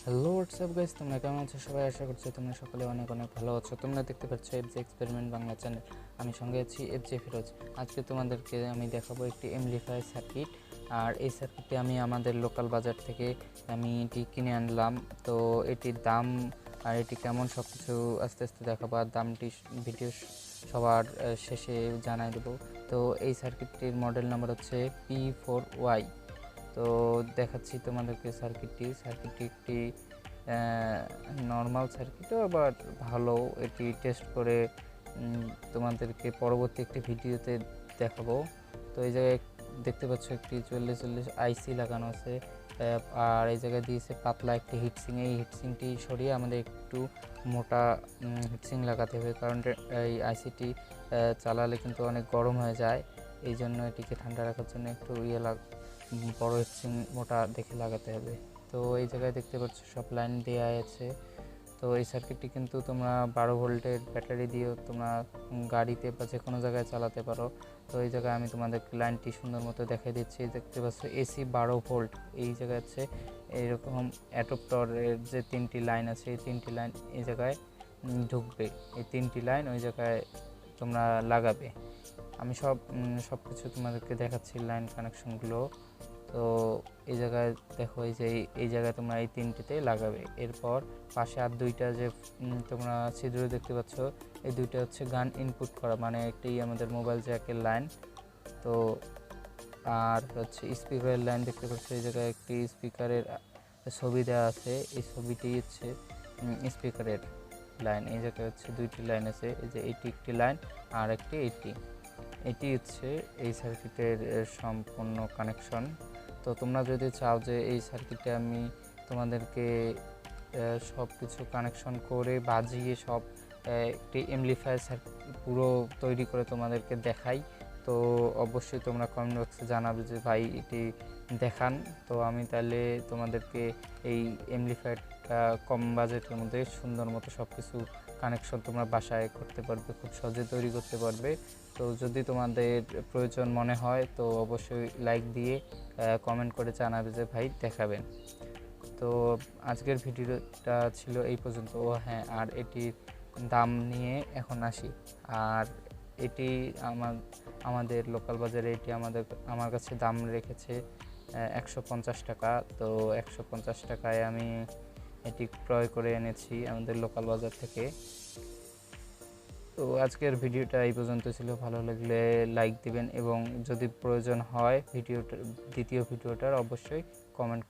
Hello WhatsApp guys, তোমরা কেমন আছো? সবাই আশা করছি তোমরা সকলে অনেক অনেক ভালো আছো। তোমরা দেখতে পাচ্ছ এফজে এক্সপেরিমেন্ট বাংলা চ্যানেল। আমি সঙ্গে আছি এফজে ফিরোজ। আজকে তোমাদেরকে আমি দেখাবো একটি এমপ্লিফায়ার সার্কিট। আর এই সার্কিটটি আমি আমাদের লোকাল বাজার থেকে আমি এটি কিনে আনলাম। তো এটির দাম আর এটি কেমন সব কিছু আস্তে আস্তে দেখাবো, আর দামটি ভিডিও সবার শেষে জানাই দেবো। তো এই সার্কিটটির মডেল নাম্বার হচ্ছে P4Y। তো দেখাচ্ছি তোমাদেরকে সার্কিটটি একটি নর্মাল সার্কিটও আবার ভালো। এটি টেস্ট করে তোমাদেরকে পরবর্তী একটি ভিডিওতে দেখাবো। তো এই জায়গায় দেখতে পাচ্ছ একটি 40 আইসি লাগানো আছে, আর এই জায়গায় দিয়েছে পাতলা একটি হিটসিং। এই হিটসিংটি সরিয়ে আমাদের একটু মোটা হিটসিং লাগাতে হবে, কারণ এই আইসিটি চালালে কিন্তু অনেক গরম হয়ে যায়। এই জন্য এটিকে ঠান্ডা রাখার জন্য একটু বড় হিটসিং মোটা দেখে লাগাতে হবে। তো এই জায়গায় দেখতে পাচ্ছ সব লাইন দেওয়া আছে। তো এই সার্কিটটি কিন্তু তোমরা 12 ভোল্টের ব্যাটারি দিয়েও তোমরা গাড়িতে বা যে কোনো জায়গায় চালাতে পারো। তো এই জায়গায় আমি তোমাদের লাইনটি সুন্দর মতো দেখিয়ে দিচ্ছি। দেখতে পাচ্ছ এসি 12 ভোল্ট। এই জায়গায় আছে এইরকম অ্যাডাপ্টরের যে 3টি লাইন আছে, এই 3টি লাইন এই জায়গায় ঢুকবে। এই 3টি লাইন ওই জায়গায় তোমরা লাগাবে। আমি সব কিছু তোমাদেরকে দেখাচ্ছি, লাইন কানেকশনগুলো। তো এই জায়গায় দেখো, এই জায়গায় তোমরা এই 3টিতে লাগাবে। এরপর পাশে আর 2টা যে তোমরা ছিদ্র দেখতে পাচ্ছ, এই 2টা হচ্ছে গান ইনপুট করা, মানে একটি আমাদের মোবাইল জ্যাকের লাইন। তো আর হচ্ছে স্পিকারের লাইন দেখতে পাচ্ছ, এই জায়গায় একটি স্পিকারের ছবি দেওয়া আছে। এই ছবিটি হচ্ছে স্পিকারের লাইন। এই জায়গায় হচ্ছে 2টি লাইন আছে, এই যে এটি একটি লাইন আর একটি এটি হচ্ছে এই সার্কিটের সম্পূর্ণ কানেকশন। তো তোমরা যদি চাও যে এই সার্কিটে আমি তোমাদেরকে সব কিছু কানেকশন করে বাজিয়ে সব একটি এমপ্লিফায়ার সার্কিট পুরো তৈরি করে তোমাদেরকে দেখাই, তো অবশ্যই তোমরা কমেন্ট বক্সে জানাবে যে ভাই এটি দেখান। তো আমি তাহলে তোমাদেরকে এই এমপ্লিফায়ারটা কম বাজেটের মধ্যে সুন্দর মতো সব কিছু কানেকশন তোমরা বাসায় করতে পারবে, খুব সহজে তৈরি করতে পারবে। তো যদি তোমাদের প্রয়োজন মনে হয় তো অবশ্যই লাইক দিয়ে কমেন্ট করে জানাবে যে ভাই দেখাবেন। তো আজকের ভিডিওটা ছিল এই পর্যন্ত। ও হ্যাঁ, আর এটির দাম নিয়ে এখন আসি। আর এটি আমাদের লোকাল বাজারে এটি আমার কাছে দাম রেখেছে 150 টাকা। তো 150 টাকায় আমি এটি ক্রয় করে এনেছি আমাদের লোকাল বাজার থেকে। তো আজকের ভিডিওটা এই পর্যন্ত ছিল। ভালো লাগলে লাইক দিবেন, এবং যদি প্রয়োজন হয় দ্বিতীয় ভিডিওটার অবশ্যই কমেন্ট